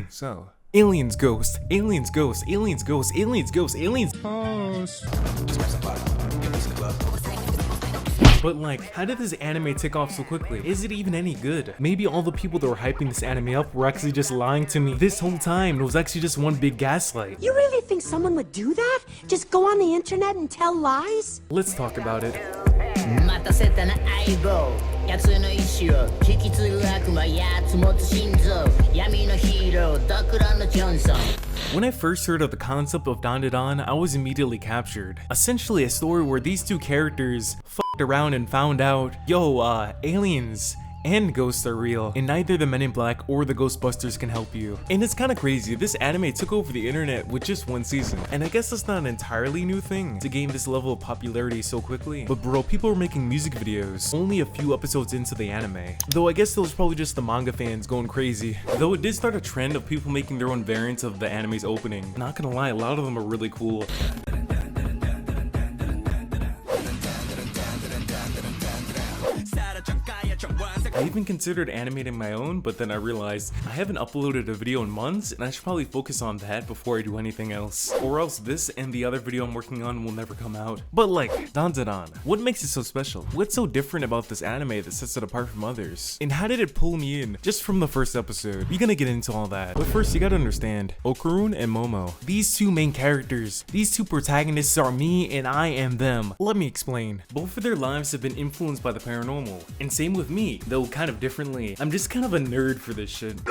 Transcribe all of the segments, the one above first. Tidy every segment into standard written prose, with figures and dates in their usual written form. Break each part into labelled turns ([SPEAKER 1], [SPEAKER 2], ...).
[SPEAKER 1] So, aliens ghost, aliens ghost, aliens ghost, aliens ghost, aliens ghost. But like, how did this anime take off so quickly? Is it even any good? Maybe all the people that were hyping this anime up were actually just lying to me this whole time. It was actually just one big gaslight.
[SPEAKER 2] You really think someone would do that? Just go on the internet and tell lies?
[SPEAKER 1] Let's talk about it. When I first heard of the concept of Dandadan, I was immediately captured. Essentially a story where these two characters f***ed around and found out, yo, aliens and ghosts are real, and neither the Men in Black or the Ghostbusters can help you. And it's kinda crazy, this anime took over the internet with just one season, and I guess that's not an entirely new thing to gain this level of popularity so quickly. But bro, people were making music videos only a few episodes into the anime. Though I guess that was probably just the manga fans going crazy. Though it did start a trend of people making their own variants of the anime's opening. Not gonna lie, a lot of them are really cool. I even considered animating my own, but then I realized I haven't uploaded a video in months and I should probably focus on that before I do anything else. Or else this and the other video I'm working on will never come out. But like, Dandadan, what makes it so special? What's so different about this anime that sets it apart from others? And how did it pull me in just from the first episode? We're gonna get into all that. But first, you gotta understand, Okarun and Momo, these two main characters, these two protagonists are me and I am them. Let me explain. Both of their lives have been influenced by the paranormal, and same with me, though kind of differently. I'm just kind of a nerd for this shit.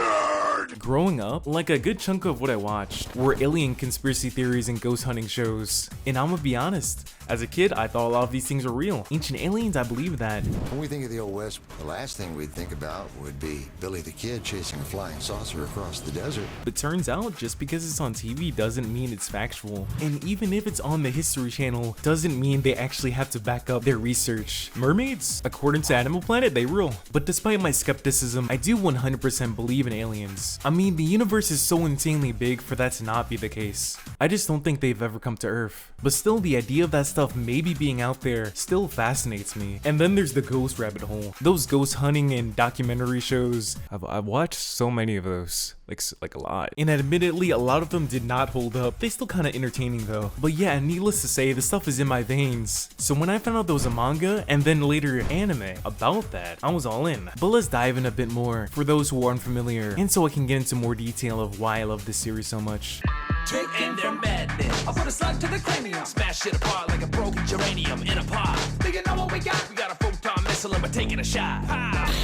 [SPEAKER 1] Growing up, like a good chunk of what I watched were alien conspiracy theories and ghost hunting shows. And I'm gonna be honest, as a kid, I thought a lot of these things were real. Ancient aliens, I believe that.
[SPEAKER 3] When we think of the Old West, the last thing we'd think about would be Billy the Kid chasing a flying saucer across the desert.
[SPEAKER 1] But turns out, just because it's on TV doesn't mean it's factual. And even if it's on the History Channel, doesn't mean they actually have to back up their research. Mermaids? According to Animal Planet, they real. But despite my skepticism, I do 100% believe in aliens. I mean, the universe is so insanely big for that to not be the case. I just don't think they've ever come to Earth. But still, the idea of that stuff maybe being out there still fascinates me. And then there's the ghost rabbit hole. Those ghost hunting and documentary shows, I've watched so many of those. Like a lot. And admittedly, a lot of them did not hold up. They still kind of entertaining though. But yeah, needless to say, the stuff is in my veins. So when I found out there was a manga and then later anime about that, I was all in. But let's dive in a bit more for those who are unfamiliar, and so I can get into more detail of why I love this series so much.
[SPEAKER 4] Take in their madness. I put a slug to the cranium. Smash it apart like a broken geranium in a pot. Do you know what we got? We got a photon missile and we're taking a shot. Ha!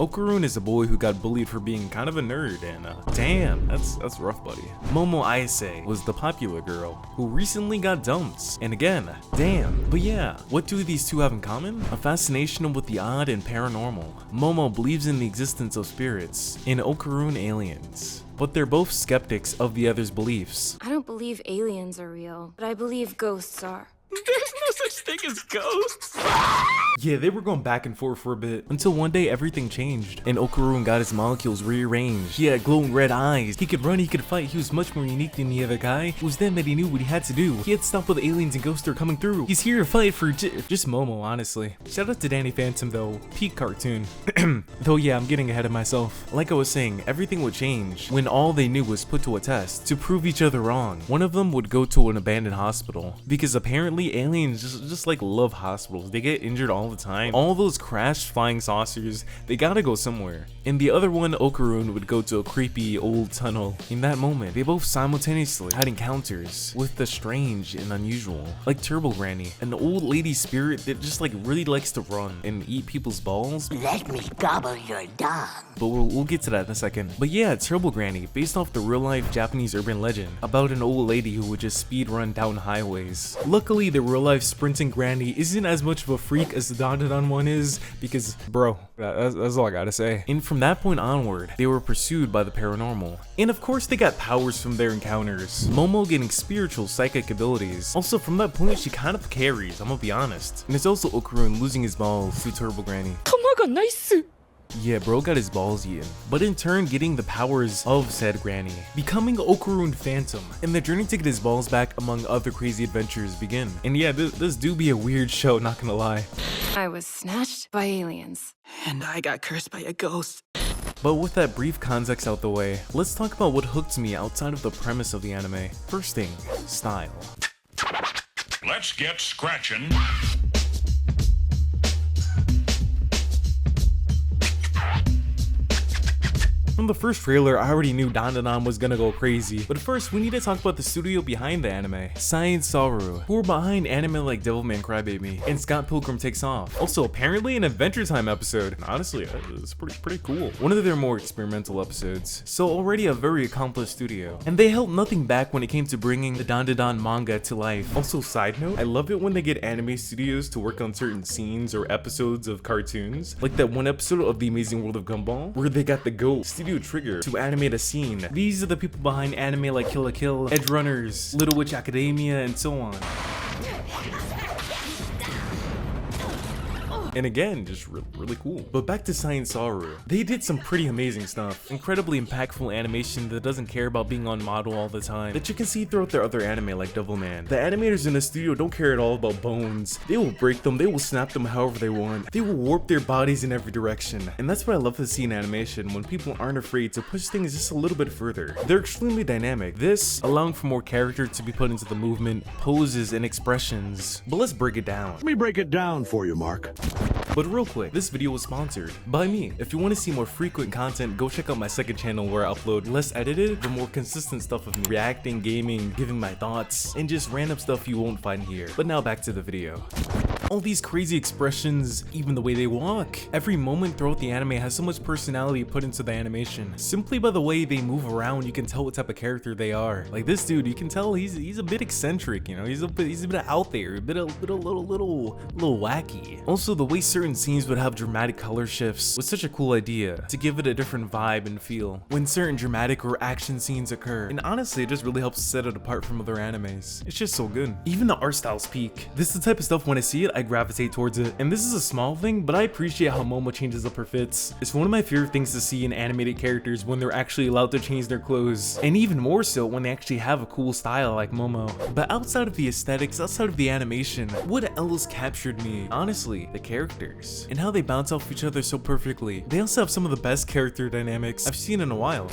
[SPEAKER 1] Okarun is a boy who got bullied for being kind of a nerd, and damn, that's rough, buddy. Momo Ayase was the popular girl who recently got dumped, and again, damn. But yeah, what do these two have in common? A fascination with the odd and paranormal. Momo believes in the existence of spirits, and Okarun aliens. But they're both skeptics of the other's beliefs.
[SPEAKER 5] I don't believe aliens are real, but I believe ghosts are.
[SPEAKER 4] There's no such thing as ghosts.
[SPEAKER 1] Yeah, they were going back and forth for a bit, until one day everything changed, and Okarun got his molecules rearranged. He had glowing red eyes, he could run, he could fight, he was much more unique than the other guy. It was then that he knew what he had to do. He had to stop with aliens and ghosts are coming through. He's here to fight for just Momo, honestly. Shout out to Danny Phantom though, peak cartoon. Though yeah, I'm getting ahead of myself. Like I was saying, everything would change when all they knew was put to a test to prove each other wrong. One of them would go to an abandoned hospital, because apparently aliens just like love hospitals. They get injured all the time. All those crashed flying saucers, they gotta go somewhere. And the other one, Okarun, would go to a creepy old tunnel. In that moment, they both simultaneously had encounters with the strange and unusual, like Turbo Granny, an old lady spirit that just like really likes to run and eat people's balls.
[SPEAKER 2] Let me gobble your dog.
[SPEAKER 1] But we'll get to that in a second. But yeah, Turbo Granny, based off the real-life Japanese urban legend about an old lady who would just speed run down highways. Luckily, the real-life sprinting granny isn't as much of a freak as the Dandadan one is, because bro, that's all I gotta say. And from that point onward, they were pursued by the paranormal. And of course they got powers from their encounters. Momo getting spiritual psychic abilities. Also from that point she kind of carries, I'm gonna be honest. And it's also Okarun losing his balls to Turbo Granny. Yeah, bro got his balls eaten, but in turn getting the powers of said granny, becoming Okarun Phantom, and the journey to get his balls back among other crazy adventures begin. And yeah, this do be a weird show, not gonna lie.
[SPEAKER 5] I was snatched by aliens.
[SPEAKER 4] And I got cursed by a ghost.
[SPEAKER 1] But with that brief context out the way, let's talk about what hooked me outside of the premise of the anime. First thing, style.
[SPEAKER 6] Let's get scratching.
[SPEAKER 1] From the first trailer, I already knew Dandadan was gonna go crazy, but first we need to talk about the studio behind the anime, Science Saru, who are behind anime like Devilman Crybaby and Scott Pilgrim Takes Off. Also, apparently an Adventure Time episode, and honestly, it's pretty cool. One of their more experimental episodes, so already a very accomplished studio. And they held nothing back when it came to bringing the Dandadan manga to life. Also, side note, I love it when they get anime studios to work on certain scenes or episodes of cartoons, like that one episode of The Amazing World of Gumball, where they got the GOAT Studio Trigger to animate a scene. These are the people behind anime like Kill la Kill, Edge Runners, Little Witch Academia, and so on. And again, just really cool. But back to Science Saru. They did some pretty amazing stuff. Incredibly impactful animation that doesn't care about being on model all the time, that you can see throughout their other anime like Devilman. The animators in the studio don't care at all about bones. They will break them, they will snap them however they want. They will warp their bodies in every direction. And that's what I love to see in animation, when people aren't afraid to push things just a little bit further. They're extremely dynamic. This, allowing for more character to be put into the movement, poses, and expressions. But let's break it down.
[SPEAKER 7] Let me break it down for you, Mark.
[SPEAKER 1] But real quick, this video was sponsored by me. If you want to see more frequent content, go check out my second channel where I upload less edited, but more consistent stuff of me reacting, gaming, giving my thoughts, and just random stuff you won't find here. But now back to the video. All these crazy expressions, even the way they walk. Every moment throughout the anime has so much personality put into the animation. Simply by the way they move around, you can tell what type of character they are. Like this dude, you can tell he's a bit eccentric, you know, he's a bit out there, a little wacky. Also, the way certain scenes would have dramatic color shifts was such a cool idea to give it a different vibe and feel when certain dramatic or action scenes occur. And honestly, it just really helps set it apart from other animes. It's just so good. Even the art styles peak. This is the type of stuff when I see it, I gravitate towards it. And this is a small thing, but I appreciate how Momo changes up her fits. It's one of my favorite things to see in animated characters when they're actually allowed to change their clothes. And even more so when they actually have a cool style like Momo. But outside of the aesthetics, outside of the animation, what else captured me? Honestly, the characters. And how they bounce off each other so perfectly. They also have some of the best character dynamics I've seen in a while.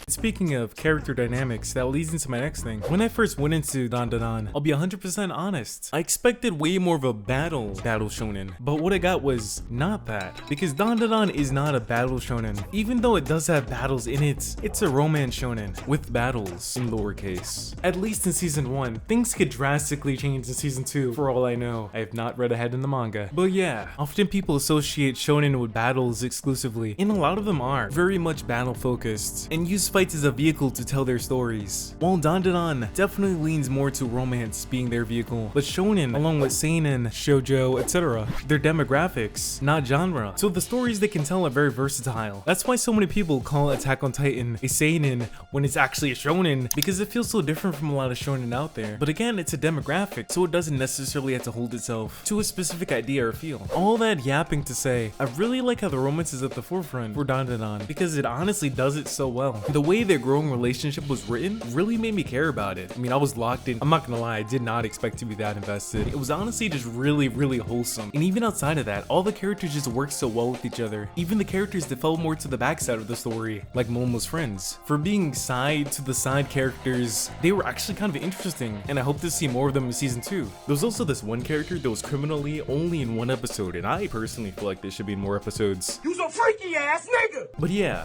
[SPEAKER 1] Speaking of character dynamics, that leads into my next thing. When I first went into Dandadan, I'll be 100% honest. I expected way more of a battle shonen, but what I got was not that. Because Dandadan is not a battle shonen. Even though it does have battles in it, it's a romance shonen with battles in lowercase. At least in season 1, things could drastically change in season 2 for all I know. I have not read ahead in the manga. But yeah, often people associate shonen with battles exclusively, and a lot of them are very much battle focused and use fights as a vehicle to tell their stories. While Dandadan definitely leans more to romance being their vehicle, but shonen, along with seinen, shoujo, etc., they're demographics, not genre. So the stories they can tell are very versatile. That's why so many people call Attack on Titan a seinen when it's actually a shonen, because it feels so different from a lot of shonen out there. But again, it's a demographic, so it doesn't necessarily have to hold itself to a specific idea or feel. All that yapping to say, I really like how the romance is at the forefront for Dandadan, because it honestly does it so well. The way their growing relationship was written really made me care about it. I mean, I was locked in. I'm not gonna lie, I did not expect to be that invested. It was honestly just really wholesome. And even outside of that, all the characters just worked so well with each other. Even the characters that fell more to the backside of the story, like Momo's friends. For being side to the side characters, they were actually kind of interesting, and I hope to see more of them in season 2. There was also this one character that was criminally only in one episode, and I personally feel like there should be more episodes.
[SPEAKER 8] You's a freaky ass nigga!
[SPEAKER 1] But yeah,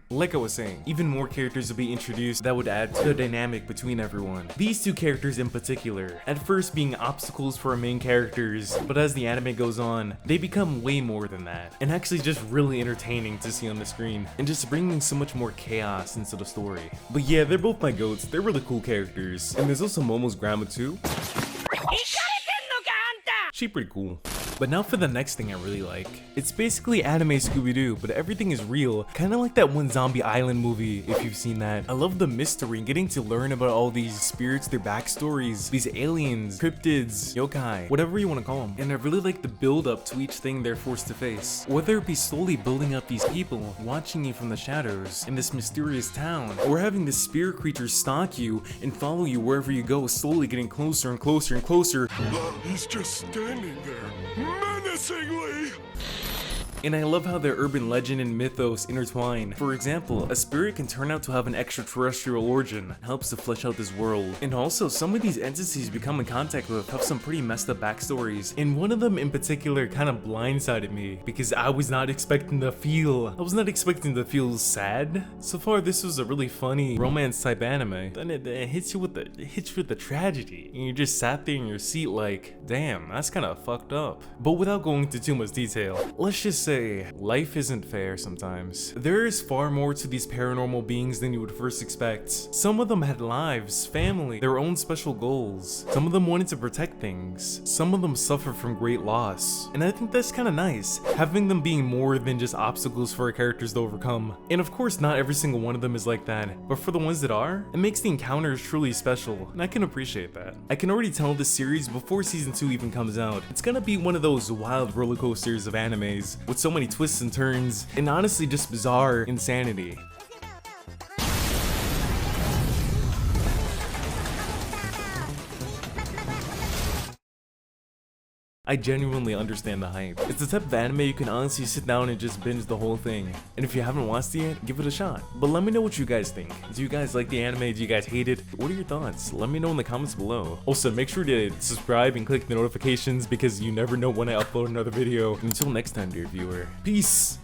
[SPEAKER 1] like I was saying, even more characters will be introduced that would add to the dynamic between everyone. These two characters in particular, at first being obstacles for our main characters, but as the anime goes on, they become way more than that, and actually just really entertaining to see on the screen, and just bringing so much more chaos into the story. But yeah, they're both my goats, they're really cool characters, and there's also Momo's grandma too. She's pretty cool. But now for the next thing I really like. It's basically anime Scooby-Doo, but everything is real. Kind of like that one Zombie Island movie, if you've seen that. I love the mystery and getting to learn about all these spirits, their backstories, these aliens, cryptids, yokai, whatever you want to call them. And I really like the build up to each thing they're forced to face. Whether it be slowly building up these people, watching you from the shadows in this mysterious town, or having this spirit creature stalk you and follow you wherever you go, slowly getting closer and closer and closer.
[SPEAKER 7] He's just standing there, menacingly.
[SPEAKER 1] And I love how their urban legend and mythos intertwine. For example, a spirit can turn out to have an extraterrestrial origin, helps to flesh out this world. And also, some of these entities we come in contact with have some pretty messed up backstories, and one of them in particular kind of blindsided me because I was not expecting to feel sad. So far, this was a really funny romance type anime. Then it hits you with the tragedy, and you just sat there in your seat like, damn, that's kind of fucked up. But without going into too much detail, let's just say life isn't fair sometimes. There is far more to these paranormal beings than you would first expect. Some of them had lives, family, their own special goals. Some of them wanted to protect things. Some of them suffered from great loss. And I think that's kind of nice, having them being more than just obstacles for our characters to overcome. And of course, not every single one of them is like that, but for the ones that are, it makes the encounters truly special, and I can appreciate that. I can already tell this series before season 2 even comes out, it's gonna be one of those wild roller coasters of animes, with so many twists and turns, and honestly just bizarre insanity. I genuinely understand the hype. It's the type of anime you can honestly sit down and just binge the whole thing. And if you haven't watched it yet, give it a shot. But let me know what you guys think. Do you guys like the anime? Do you guys hate it? What are your thoughts? Let me know in the comments below. Also, make sure to subscribe and click the notifications because you never know when I upload another video. And until next time, dear viewer, peace!